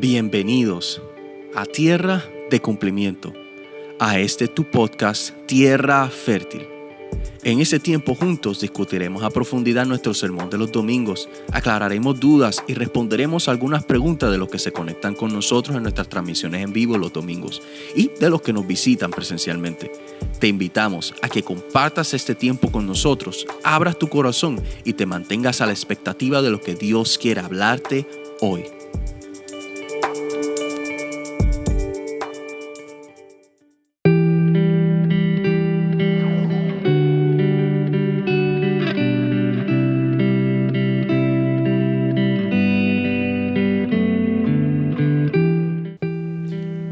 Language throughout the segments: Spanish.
Bienvenidos a Tierra de Cumplimiento, a tu podcast Tierra Fértil. En ese tiempo juntos discutiremos a profundidad nuestro sermón de los domingos, aclararemos dudas y responderemos algunas preguntas de los que se conectan con nosotros en nuestras transmisiones en vivo los domingos y de los que nos visitan presencialmente. Te invitamos a que compartas este tiempo con nosotros, abras tu corazón y te mantengas a la expectativa de lo que Dios quiere hablarte hoy.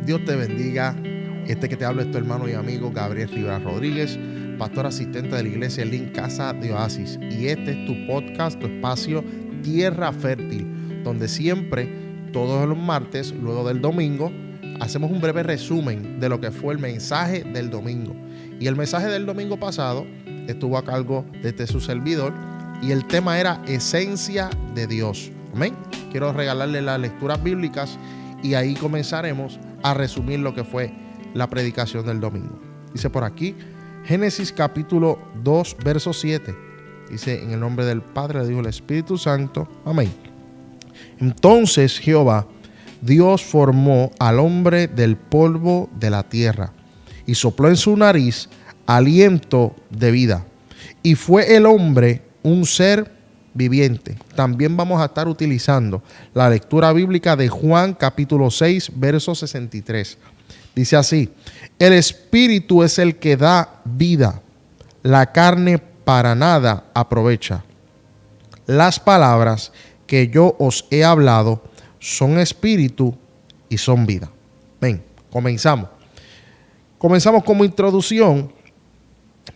Dios te bendiga. Que te habla es tu hermano y amigo Gabriel Rivera Rodríguez, pastor asistente de la iglesia Link Casa de Oasis. Y este es tu podcast, tu espacio Tierra Fértil, donde siempre, todos los martes, luego del domingo, hacemos un breve resumen de lo que fue el mensaje del domingo. Y el mensaje del domingo pasado estuvo a cargo de su servidor y el tema era Esencia de Dios. Amén. Quiero regalarle las lecturas bíblicas y ahí comenzaremos a resumir lo que fue la predicación del domingo. Dice por aquí, Génesis capítulo 2, verso 7. Dice, en el nombre del Padre, del Hijo y del Espíritu Santo. Amén. Entonces Jehová, Dios formó al hombre del polvo de la tierra y sopló en su nariz aliento de vida. Y fue el hombre un ser viviente. También vamos a estar utilizando la lectura bíblica de Juan capítulo 6, verso 63. Dice así, el espíritu es el que da vida, la carne para nada aprovecha. Las palabras que yo os he hablado son espíritu y son vida. Ven, comenzamos. Comenzamos como introducción.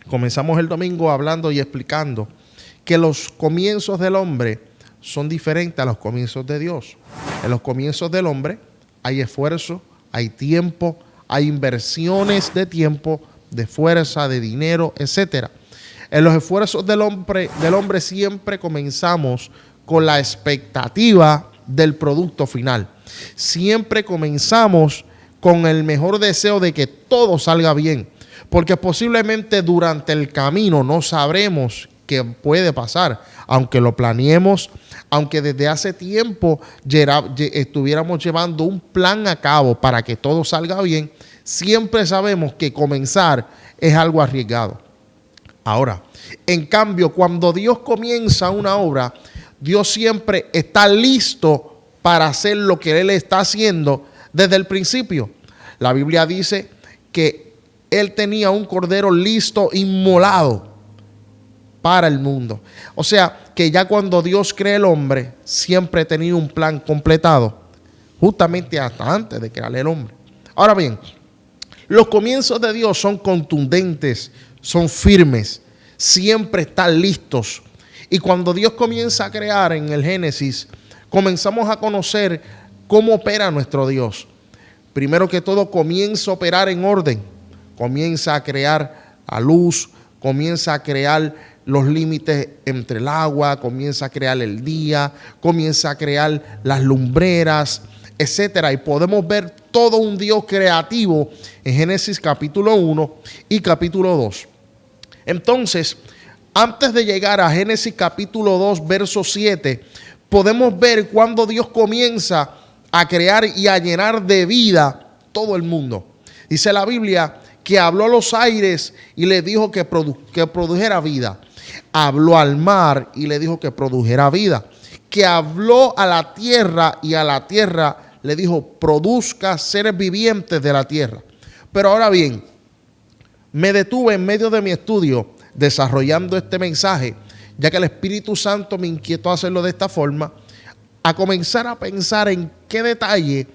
Comenzamos el domingo hablando y explicando que los comienzos del hombre son diferentes a los comienzos de Dios. En los comienzos del hombre hay esfuerzo, hay tiempo, hay inversiones de tiempo, de fuerza, de dinero, etc. En los esfuerzos del hombre siempre comenzamos con la expectativa del producto final. Siempre comenzamos con el mejor deseo de que todo salga bien, porque posiblemente durante el camino no sabremos qué puede pasar, aunque lo planeemos, aunque desde hace tiempo estuviéramos llevando un plan a cabo para que todo salga bien, siempre sabemos que comenzar es algo arriesgado. Ahora, en cambio, cuando Dios comienza una obra, Dios siempre está listo para hacer lo que Él está haciendo desde el principio. La Biblia dice que Él tenía un cordero listo, inmolado para el mundo. O sea, que ya cuando Dios crea el hombre, siempre tenía un plan completado, justamente hasta antes de crear el hombre. Ahora bien, los comienzos de Dios son contundentes, son firmes, siempre están listos. Y cuando Dios comienza a crear en el Génesis, comenzamos a conocer cómo opera nuestro Dios. Primero que todo, comienza a operar en orden, comienza a crear la luz, comienza a crear los límites entre el agua, comienza a crear el día, comienza a crear las lumbreras, etcétera. Y podemos ver todo un Dios creativo en Génesis capítulo 1 y capítulo 2. Entonces, antes de llegar a Génesis capítulo 2, verso 7, podemos ver cuando Dios comienza a crear y a llenar de vida todo el mundo. Dice la Biblia que habló a los aires y le dijo que produjera vida. Habló al mar y le dijo que produjera vida. Que habló a la tierra y a la tierra le dijo, produzca seres vivientes de la tierra. Pero ahora bien, me detuve en medio de mi estudio desarrollando este mensaje, ya que el Espíritu Santo me inquietó a hacerlo de esta forma, a comenzar a pensar en qué detalle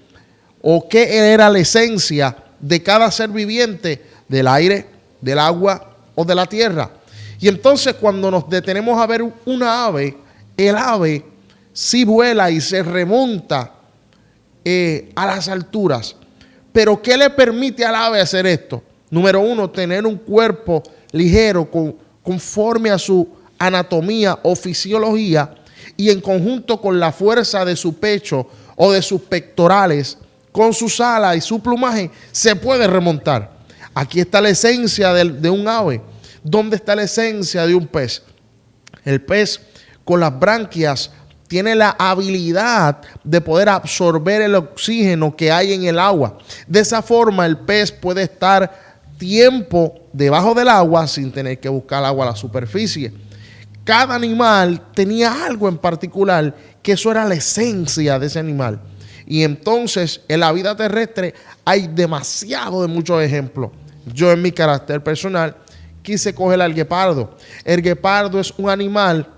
o qué era la esencia de cada ser viviente del aire, del agua o de la tierra. Y entonces cuando nos detenemos a ver una ave, el ave sí vuela y se remonta a las alturas. Pero ¿qué le permite al ave hacer esto? Número uno, tener un cuerpo ligero conforme a su anatomía o fisiología. y en conjunto con la fuerza de su pecho o de sus pectorales, con sus alas y su plumaje, se puede remontar. Aquí está la esencia de un ave. ¿Dónde está la esencia de un pez? El pez con las branquias tiene la habilidad de poder absorber el oxígeno que hay en el agua. De esa forma el pez puede estar tiempo debajo del agua sin tener que buscar agua a la superficie. Cada animal tenía algo en particular, que eso era la esencia de ese animal. Y entonces en la vida terrestre hay demasiado de muchos ejemplos. Yo en mi carácter personal quise coger al guepardo. El guepardo es un animal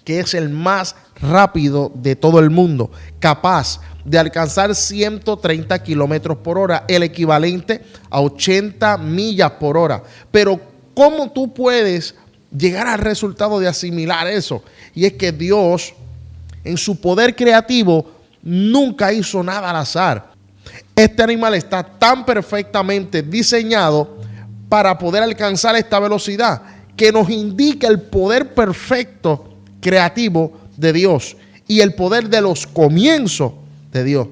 que es el más rápido de todo el mundo, capaz de alcanzar 130 kilómetros por hora, el equivalente a 80 millas por hora. Pero ¿cómo tú puedes llegar al resultado de asimilar eso? Y es que Dios, en su poder creativo, nunca hizo nada al azar. Este animal está tan perfectamente diseñado para poder alcanzar esta velocidad, que nos indica el poder perfecto creativo de Dios y el poder de los comienzos de Dios.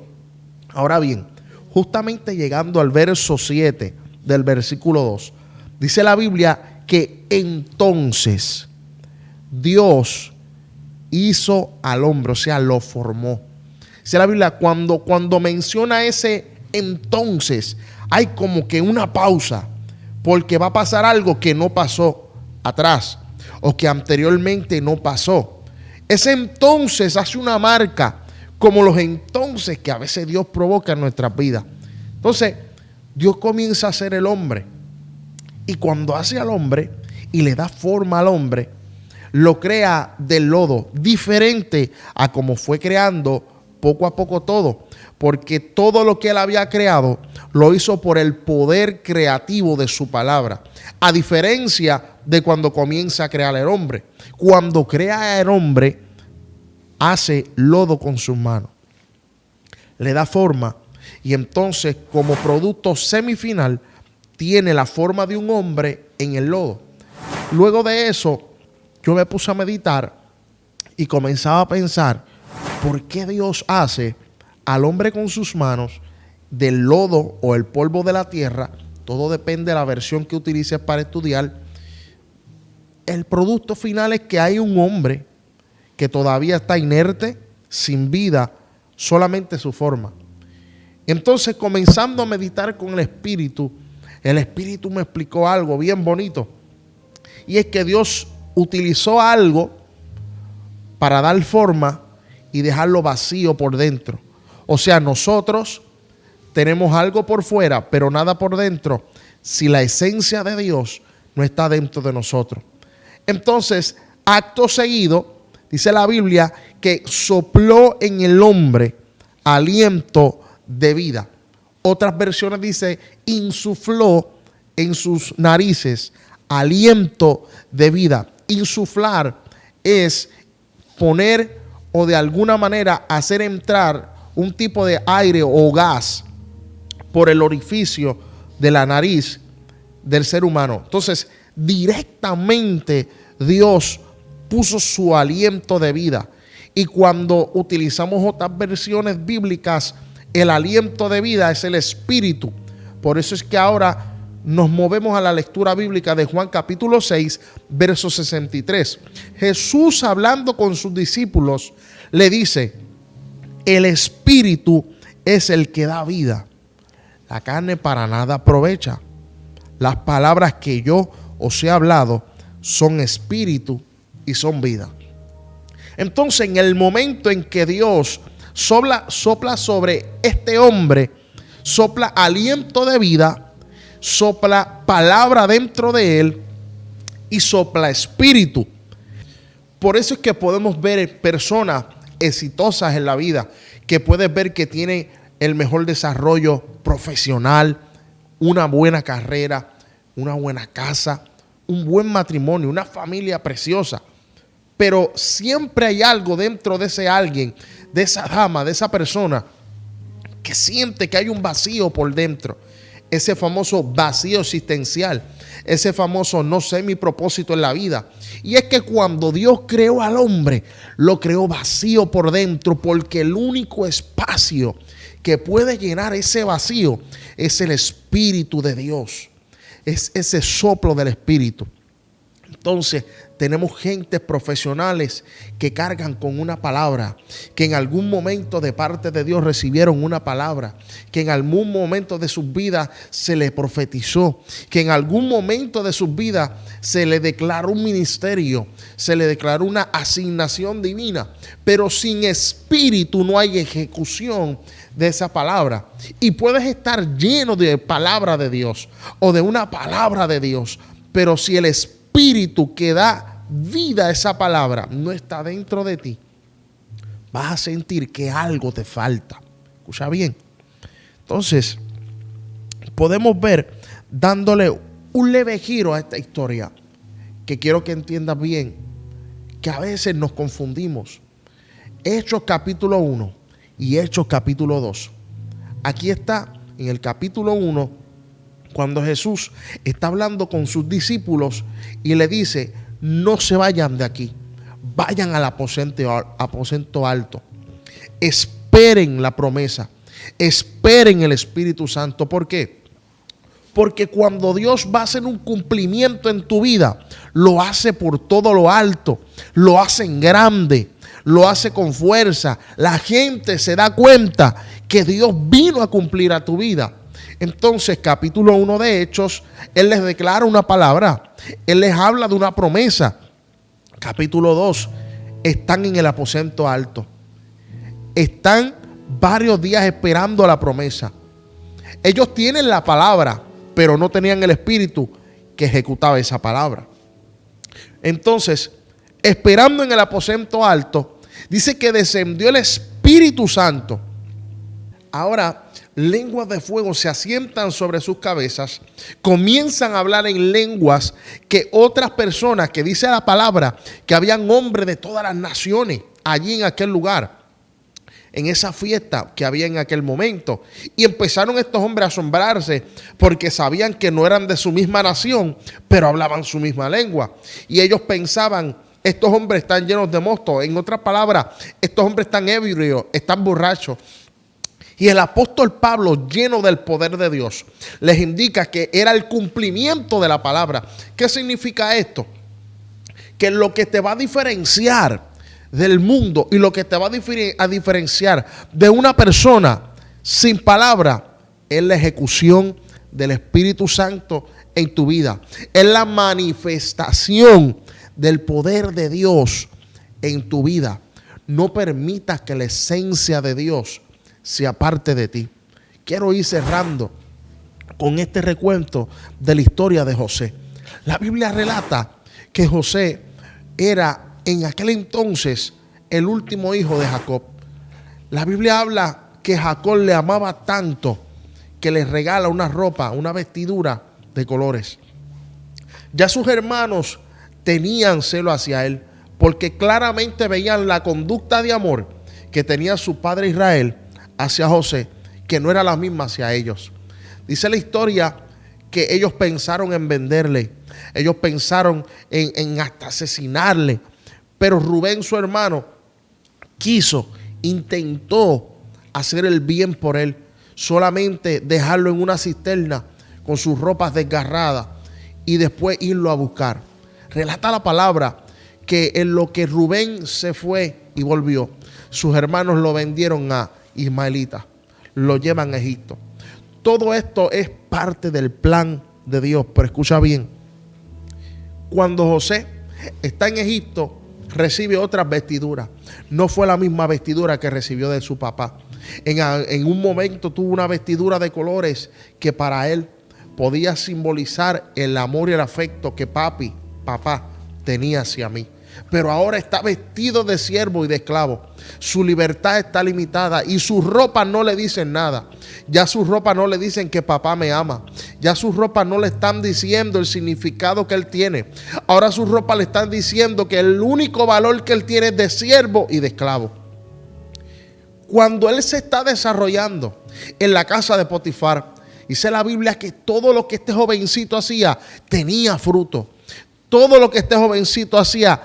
Ahora bien, justamente llegando al verso 7 del versículo 2, dice la Biblia que entonces Dios hizo al hombre, o sea, lo formó. Dice la Biblia, cuando menciona ese entonces, hay como que una pausa, porque va a pasar algo que no pasó atrás o que anteriormente no pasó. Ese entonces hace una marca, como los entonces que a veces Dios provoca en nuestras vidas. Entonces, Dios comienza a hacer el hombre. Y cuando hace al hombre y le da forma al hombre, lo crea del lodo, diferente a como fue creando poco a poco todo. Porque todo lo que él había creado lo hizo por el poder creativo de su palabra. A diferencia de cuando comienza a crear el hombre. Cuando crea el hombre, hace lodo con sus manos, le da forma, y entonces como producto semifinal tiene la forma de un hombre en el lodo. Luego de eso, yo me puse a meditar y comenzaba a pensar, ¿por qué Dios hace al hombre con sus manos del lodo o el polvo de la tierra? Todo depende de la versión que utilices para estudiar. El producto final es que hay un hombre que todavía está inerte, sin vida, solamente su forma. Entonces, comenzando a meditar con el Espíritu me explicó algo bien bonito. Y es que Dios utilizó algo para dar forma y dejarlo vacío por dentro. O sea, nosotros tenemos algo por fuera, pero nada por dentro, si la esencia de Dios no está dentro de nosotros. Entonces, acto seguido, dice la Biblia que sopló en el hombre aliento de vida. Otras versiones dice insufló en sus narices aliento de vida. Insuflar es poner o de alguna manera hacer entrar un tipo de aire o gas por el orificio de la nariz del ser humano. Entonces, directamente Dios puso su aliento de vida. Y cuando utilizamos otras versiones bíblicas, el aliento de vida es el Espíritu. Por eso es que ahora nos movemos a la lectura bíblica de Juan capítulo 6, verso 63. Jesús, hablando con sus discípulos, le dice: el Espíritu es el que da vida. La carne para nada aprovecha. Las palabras que yo os he hablado son espíritu y son vida. Entonces, en el momento en que Dios sopla sobre este hombre, sopla aliento de vida, sopla palabra dentro de él y sopla espíritu. Por eso es que podemos ver personas exitosas en la vida, que puedes ver que tienen el mejor desarrollo profesional, una buena carrera, una buena casa, un buen matrimonio, una familia preciosa. Pero siempre hay algo dentro de ese alguien, de esa dama, de esa persona, que siente que hay un vacío por dentro. ese famoso vacío existencial, ese famoso no sé mi propósito en la vida. Y es que cuando Dios creó al hombre, lo creó vacío por dentro, porque el único espacio que puede llenar ese vacío es el Espíritu de Dios, es ese soplo del Espíritu. Entonces tenemos gentes profesionales que cargan con una palabra, que en algún momento de parte de Dios recibieron una palabra, que en algún momento de sus vidas se les profetizó, que en algún momento de sus vidas se les declaró un ministerio, se les declaró una asignación divina, pero sin espíritu no hay ejecución de esa palabra. Y puedes estar lleno de palabra de Dios o de una palabra de Dios, pero si el espíritu que da vida a esa palabra no está dentro de ti, vas a sentir que algo te falta. Escucha bien. Entonces, podemos ver, dándole un leve giro a esta historia, que quiero que entiendas bien, que a veces nos confundimos. Hechos capítulo 1 y Hechos capítulo 2. Aquí está en el capítulo 1, cuando Jesús está hablando con sus discípulos y le dice: no se vayan de aquí, vayan al aposento alto, esperen la promesa, esperen el Espíritu Santo. ¿Por qué? Porque cuando Dios va a hacer un cumplimiento en tu vida, lo hace por todo lo alto, lo hace en grande, lo hace con fuerza. La gente se da cuenta que Dios vino a cumplir a tu vida. Entonces, capítulo 1 de Hechos, Él les declara una palabra, Él les habla de una promesa. Capítulo 2, están en el aposento alto, están varios días esperando la promesa. Ellos tienen la palabra, pero no tenían el espíritu que ejecutaba esa palabra. Entonces, esperando en el aposento alto, dice que descendió el Espíritu Santo. Ahora, lenguas de fuego se asientan sobre sus cabezas, comienzan a hablar en lenguas que otras personas, que dice la palabra, que habían hombres de todas las naciones allí en aquel lugar, en esa fiesta que había en aquel momento. Y empezaron estos hombres a asombrarse porque sabían que no eran de su misma nación, pero hablaban su misma lengua. Y ellos pensaban: estos hombres están llenos de mosto. En otras palabras, estos hombres están ebrios, están borrachos. Y el apóstol Pablo, lleno del poder de Dios, les indica que era el cumplimiento de la palabra. ¿Qué significa esto? Que lo que te va a diferenciar del mundo y lo que te va a diferenciar de una persona sin palabra es la ejecución del Espíritu Santo en tu vida. Es la manifestación del poder de Dios en tu vida. No permitas que la esencia de Dios sea parte de ti. Quiero ir cerrando con este recuento de la historia de José. La Biblia relata que José era en aquel entonces el último hijo de Jacob. La Biblia habla que Jacob le amaba tanto que le regala una ropa, una vestidura de colores. Ya sus hermanos tenían celo hacia él, porque claramente veían la conducta de amor que tenía su padre Israel hacia José, que no era la misma hacia ellos. Dice la historia que ellos pensaron en venderle, ellos pensaron en hasta asesinarle, pero Rubén, su hermano, intentó hacer el bien por él, solamente dejarlo en una cisterna con sus ropas desgarradas y después irlo a buscar. Relata la palabra que en lo que Rubén se fue y volvió, sus hermanos lo vendieron a ismaelitas, lo llevan a Egipto. Todo esto es parte del plan de Dios. Pero escucha bien, cuando José está en Egipto, recibe otras vestiduras. No fue la misma vestidura que recibió de su papá. En un momento tuvo una vestidura de colores que para él podía simbolizar el amor y el afecto que papá tenía hacia mí. Pero ahora está vestido de siervo y de esclavo. Su libertad está limitada y sus ropas no le dicen nada. Ya sus ropas no le dicen que papá me ama. Ya sus ropas no le están diciendo el significado que él tiene. Ahora sus ropas le están diciendo que el único valor que él tiene es de siervo y de esclavo. Cuando él se está desarrollando en la casa de Potifar, Dice la Biblia que todo lo que este jovencito hacía tenía fruto. Todo lo que este jovencito hacía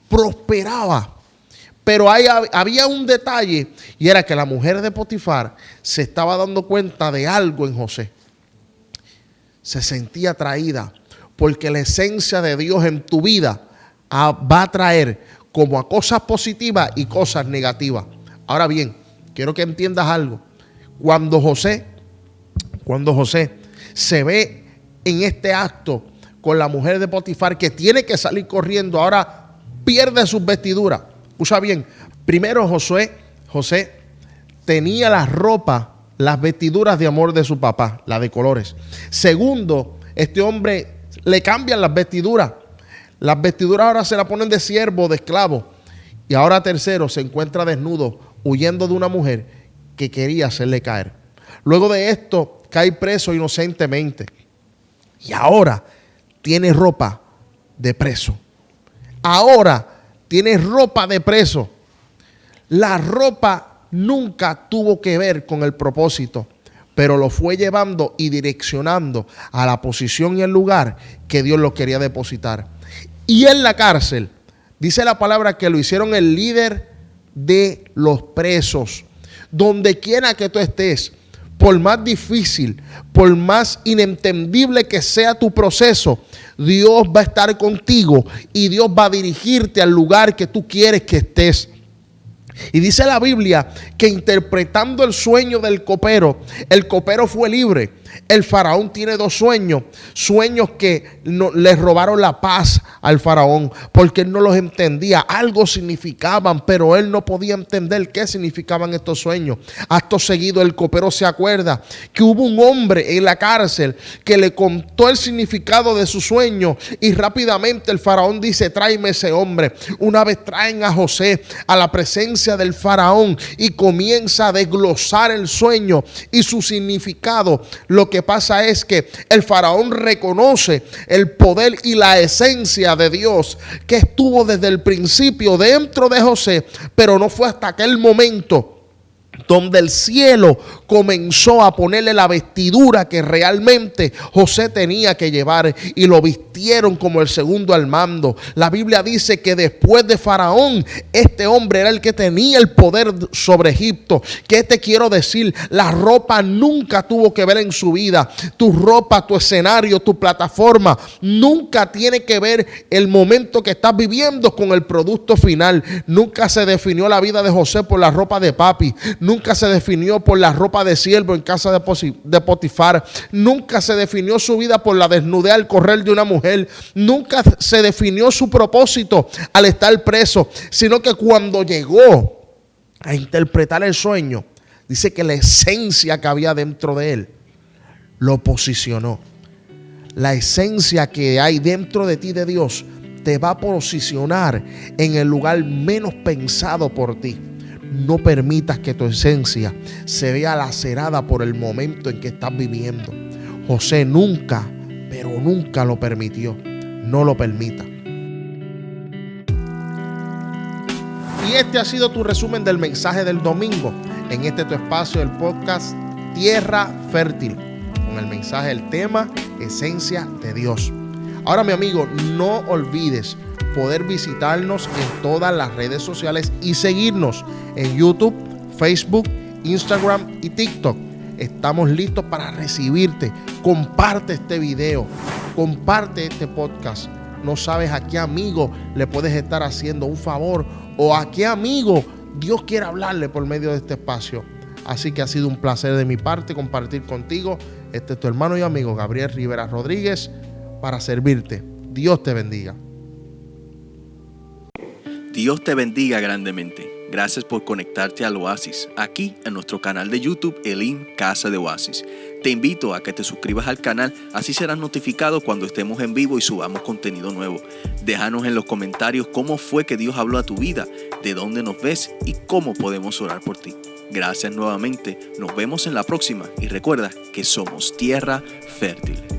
prosperaba. Pero había un detalle, y era que la mujer de Potifar se estaba dando cuenta de algo en José. Se sentía atraída, porque la esencia de Dios en tu vida va a traer como a cosas positivas y cosas negativas. Ahora bien, quiero que entiendas algo. Cuando José se ve en este acto con la mujer de Potifar, que tiene que salir corriendo, ahora pierde sus vestiduras. Escucha bien, primero José tenía las vestiduras de amor de su papá, la de colores. Segundo, este hombre le cambian las vestiduras. Las vestiduras ahora se las ponen de siervo, de esclavo. Y ahora tercero, se encuentra desnudo, huyendo de una mujer que quería hacerle caer. Luego de esto, cae preso inocentemente. Y ahora tiene ropa de preso. Ahora tiene ropa de preso. La ropa nunca tuvo que ver con el propósito, pero lo fue llevando y direccionando a la posición y el lugar que Dios lo quería depositar. Y en la cárcel, dice la palabra que lo hicieron el líder de los presos. Donde quiera que tú estés, por más difícil, por más inentendible que sea tu proceso, Dios va a estar contigo y Dios va a dirigirte al lugar que tú quieres que estés. Y dice la Biblia que interpretando el sueño del copero, el copero fue libre. El faraón tiene dos sueños que le robaron la paz al faraón, porque él no los entendía. Algo significaban, pero él no podía entender qué significaban estos sueños. Acto seguido, el copero se acuerda que hubo un hombre en la cárcel que le contó el significado de su sueño, y rápidamente el faraón dice: tráeme ese hombre. Una vez traen a José a la presencia del faraón y comienza a desglosar el sueño y su significado. Lo que pasa es que el faraón reconoce el poder y la esencia de Dios que estuvo desde el principio dentro de José, pero no fue hasta aquel momento donde el cielo comenzó a ponerle la vestidura que realmente José tenía que llevar, y lo vistieron como el segundo al mando. La Biblia dice que después de Faraón, este hombre era el que tenía el poder sobre Egipto. ¿Qué te quiero decir? La ropa nunca tuvo que ver en su vida. Tu ropa, tu escenario, tu plataforma nunca tiene que ver el momento que estás viviendo con el producto final. Nunca se definió la vida de José por la ropa de papi. Nunca se definió por la ropa de siervo en casa de Potifar. Nunca se definió su vida por la desnudez al correr de una mujer. Nunca se definió su propósito al estar preso, sino que cuando llegó a interpretar el sueño, dice que la esencia que había dentro de él lo posicionó. La esencia que hay dentro de ti de Dios te va a posicionar en el lugar menos pensado por ti. No permitas que tu esencia se vea lacerada por el momento en que estás viviendo. José nunca, pero nunca lo permitió. No lo permita. Y este ha sido tu resumen del mensaje del domingo en este tu espacio del podcast Tierra Fértil, con el mensaje del tema Esencia de Dios. Ahora, mi amigo, no olvides poder visitarnos en todas las redes sociales y seguirnos en YouTube, Facebook, Instagram y TikTok. Estamos listos para recibirte. Comparte este video, comparte este podcast. No sabes a qué amigo le puedes estar haciendo un favor, o a qué amigo Dios quiere hablarle por medio de este espacio. Así que ha sido un placer de mi parte compartir contigo. Este es tu hermano y amigo Gabriel Rivera Rodríguez, para servirte. Dios te bendiga. Dios te bendiga grandemente. Gracias por conectarte al Oasis, aquí en nuestro canal de YouTube, Elim Casa de Oasis. Te invito a que te suscribas al canal, así serás notificado cuando estemos en vivo y subamos contenido nuevo. Déjanos en los comentarios cómo fue que Dios habló a tu vida, de dónde nos ves y cómo podemos orar por ti. Gracias nuevamente, nos vemos en la próxima y recuerda que somos Tierra Fértil.